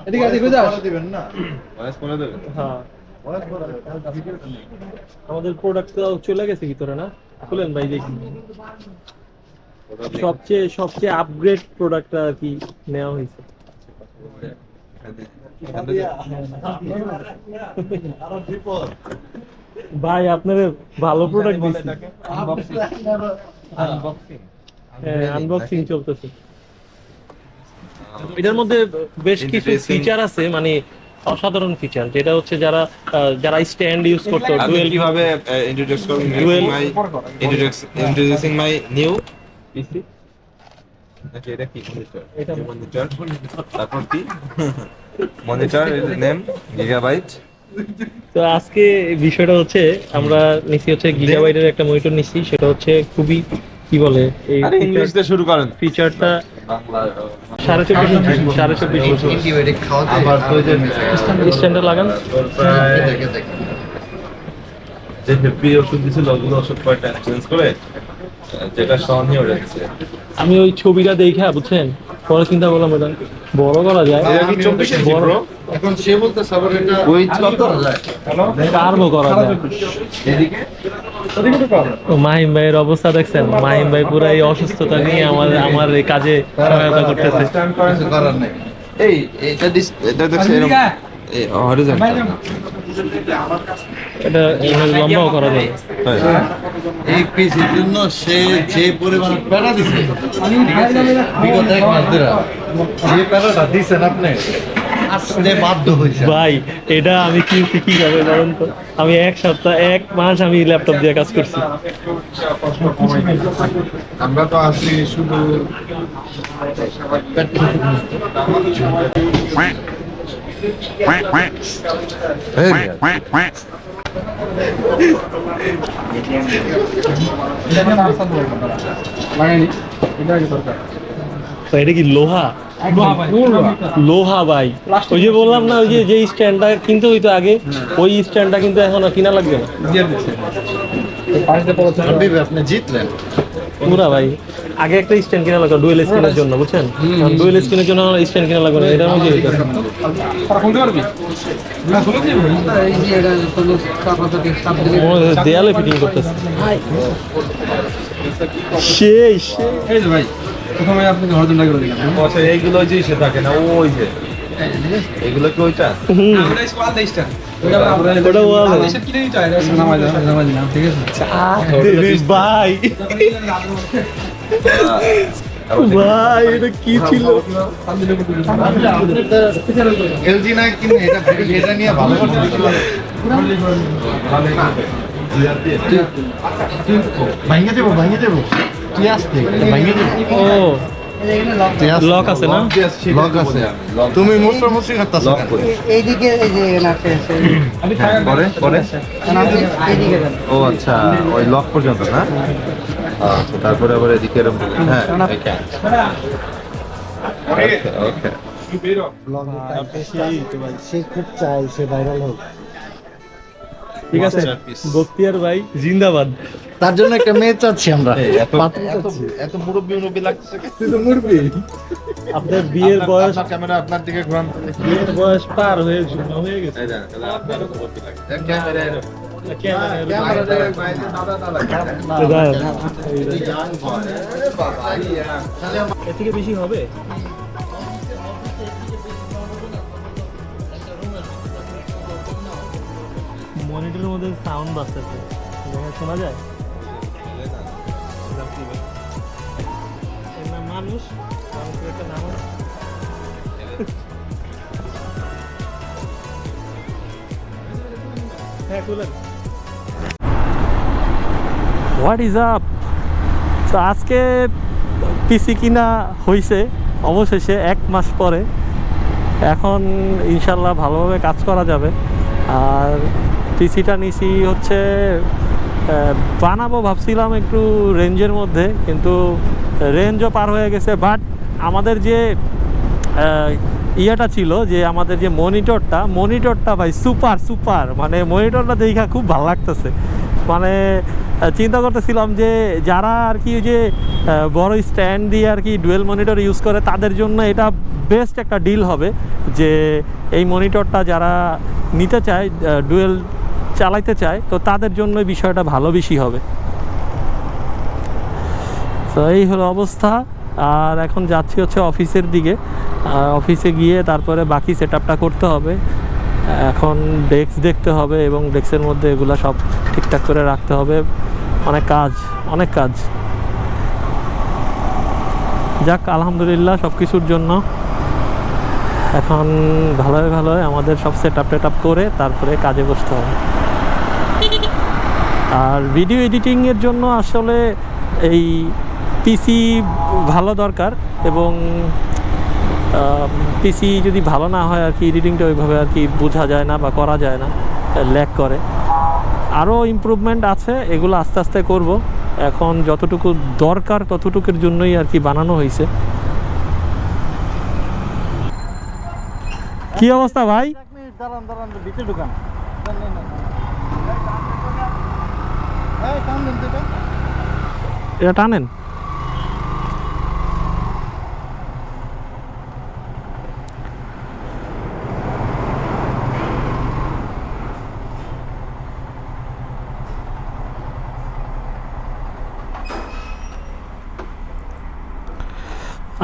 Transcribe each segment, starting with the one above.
এদিকে এদিকে যাস দিবেন না ভয়েস করে দেবেন হ্যাঁ ভয়েস করে দেবেন আমাদের প্রোডাক্ট চলে গেছে ভিতরে না খুলেন ভাই দেখি সবচেয়ে আপগ্রেড প্রোডাক্ট আর কি নেওয়া হয়েছে ভাই আপনাদের ভালো প্রোডাক্ট দিচ্ছি আনবক্সিং চলতেছে এটার মধ্যে বেশ কিছু ফিচার আছে মানে অসাধারণ ফিচার যেটা হচ্ছে যারা স্ট্যান্ড ইউজ করতো ডুয়েল কিভাবে ইন্ট্রোডিউসিং মাই নিউ পিসি নাকি এটা কি মনিটর তারপর কি মনিটর নেম গিগাবাইট তো আজকে বিষয়টা হচ্ছে আমরা নিছি হচ্ছে গিগাবাইটের একটা মনিটর নিছি সেটা হচ্ছে খুবই কি বলে এই ইংলিশ দিয়ে শুরু করেন ফিচারটা বাংলা 24.5 স্ট্যান্ডে লাগান যে হেভি ওষুধ দিছিল ওগুলো ওষুধ কয়টা চেঞ্জ করে যেটা সহনীয় রয়েছে আমি ওই ছবিটা দেখে বুঝছেন পরে চিন্তা করলাম এটা বড় করা যায় এটা কি 24 ইঞ্চি ব্রো এখন সে বলতে সাবার এটা ওই কত কার্বো করা যায় এদিকে তো মাহিম ভাইয়ের অবস্থা দেখছেন মাহিম ভাই পুরো এই অসুস্থতা নিয়ে আমার এই কাজে সহায়তা করতেছে কিছু করার নাই এই এটা এটা দেখছ এরকম এই হরিজন্টাল এটা লম্বাও করা যায় এই পিসির জন্য সে যে পরিমাণ প্যারা দিছে বিগত এক মাস ধরে যে প্যারাটা দিছেন আপনি আসলে বাধ্য হয়েছে ভাই এটা আমি কি হবে বলুন তো আমি এক মাস আমি ল্যাপটপ দিয়ে কাজ করছি আমরা তো আসি শুধু তো এটা কি লোহা লোহা ভাই ওই যে বললাম না ওই যে স্ট্যান্ডটা কিনতে হইতো আগে ওই স্ট্যান্ডটা কিন্তু এখন কিনা লাগবে না আপনি জিতলেন পুরা ভাই আগে একটা স্ট্যান্ড কিনা লাগবে ডুয়েল স্ক্রিনের জন্য বুঝছেন ডুয়েল স্ক্রিনের জন্য স্ট্যান্ড কিনা লাগবে না এটার মধ্যে দেয়ালে ফিটিং করতেছে সেই ভাই প্রথমে আপনি হরজনটা করে দিলেন আচ্ছা এইগুলো যে সে থাকে না ওই যে এগুলো কি ওইটা আমরা স্কোয়াল দেইছটা ওটা ওয়াল দেইছটা কি দিতে হয় নামাজ নাম ঠিক আছে ভাই ভাই এটা কি ছিল এলজি না কিনে এটা নিয়ে ভালো করতে ভাঙে দেবো তুই আসতে ভাঙে দেবো ও লক আছে না লক আছে তুমি মুসি করতেছ এইদিকে এই যে পরে পরে এইদিকে ও আচ্ছা ওই লক পর্যন্ত না আচ্ছা তারপরে আবার এদিকে এরকম হ্যাঁ ওকে সে খুব চাই সে ভাইরাল হোক ঠিক আছে বক্তিয়ার ভাই জিন্দাবাদ তার জন্য একটা মেয়ে চাচ্ছি আমরা এত মুরব্বি লাগছে তুই তো মুরবি আপনার বিয়ের বয়স ক্যামেরা আপনার দিকে ঘোরান বিয়ের বয়স পার হয়ে গেছে এই দেখেন তাহলে আপনারও তো মুরব্বি লাগছে এর থেকে বেশি হবে মনিটরের মধ্যে সাউন্ড বাজতেছে শোনা যায় মানুষ মানুষের একটা নাম হ্যাঁ খুলেন হোয়াট ইজ আপ তো আজকে পিসি কিনা হয়েছে অবশেষে 1 মাস পরে এখন ইনশাল্লাহ ভালোভাবে কাজ করা যাবে আর পিসিটা নিছি হচ্ছে বানাবো ভাবছিলাম একটু রেঞ্জের মধ্যে কিন্তু রেঞ্জও পার হয়ে গেছে বাট আমাদের যে ইয়েটা ছিল যে আমাদের যে মনিটরটা ভাই সুপার মানে মনিটরটা দেখা খুব ভালো লাগতেছে মানে চিন্তা করতেছিলাম যে যারা আর কি যে বড় স্ট্যান্ড দিয়ে আর কি ডুয়েল মনিটর ইউজ করে তাদের জন্য এটা বেস্ট একটা ডিল হবে যে এই মনিটরটা যারা নিতে চায়, ডুয়েল চালাইতে চায়, তো তাদের জন্য বিষয়টা ভালো বেশি হবে। তো এই হলো অবস্থা। আর এখন যাচ্ছি হচ্ছে অফিসের দিকে। অফিসে গিয়ে তারপরে বাকি সেট আপটা করতে হবে। এখন ডেস্ক দেখতে হবে এবং ডেস্কের মধ্যে এগুলো সব ঠিকঠাক করে রাখতে হবে। অনেক কাজ। যাক, আলহামদুলিল্লাহ সব কিছুর জন্য এখন ভালোই আমাদের সব সেট আপ করে তারপরে কাজে বসতে হবে। আর ভিডিও এডিটিংয়ের জন্য আসলে এই পিসি ভালো দরকার, এবং পিসি যদি ভালো না হয় আর কি এডিটিংটা ওইভাবে আর কি বোঝা যায় না বা করা যায় না, ল্যাগ করে। আরও ইমপ্রুভমেন্ট আছে, এগুলো আস্তে আস্তে করব। এখন যতটুকু দরকার ততটুকুর জন্যই আর কি বানানো হয়েছে। কি অবস্থা ভাই? দাঁড়ান ভিতরে ঢুকান। এটা টানেন।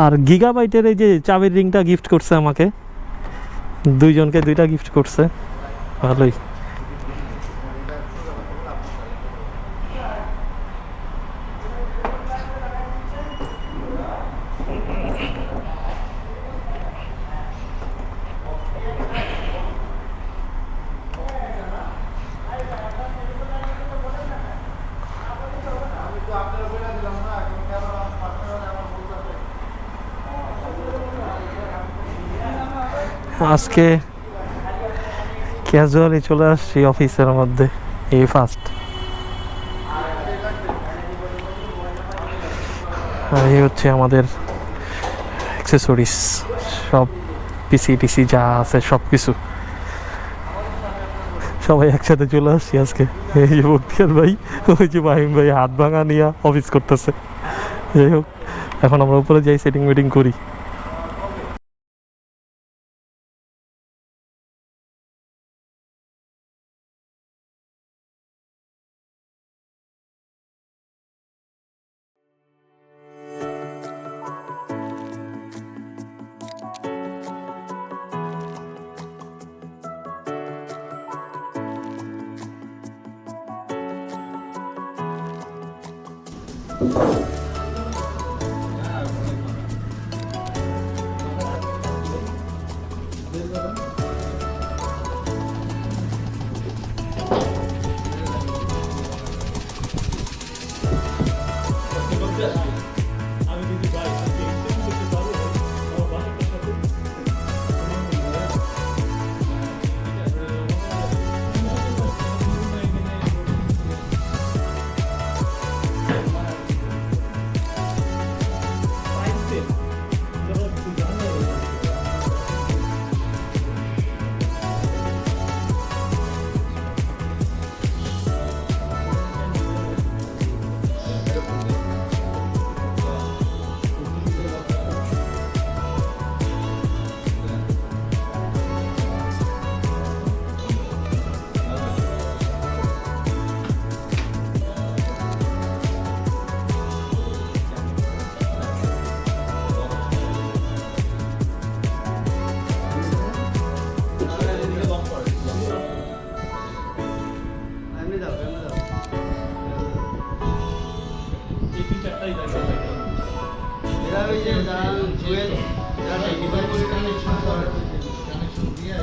আর গিগাবাইটের এই যে চাবির রিংটা গিফট করছে আমাকে, দুইজনকে দুইটা গিফট করছে, ভালোই। আজকে ক্যাজুয়ালি চলে আসছি অফিসের মধ্যে, এই ফার্স্ট। আর এই হচ্ছে আমাদের অ্যাক্সেসরিজ, সব পিসি যা আছে সব কিছু, সবাই একসাথে চলে আসছি আজকে। এই যে বক্তিয়ার ভাই, ওই যে মাহিম ভাই হাত ভাঙা নিয়ে অফিস করতেছে। যাই হোক, এখন আমরা উপরে যাই, সেটিং মিটিং করি। কানেকশন দিয়ে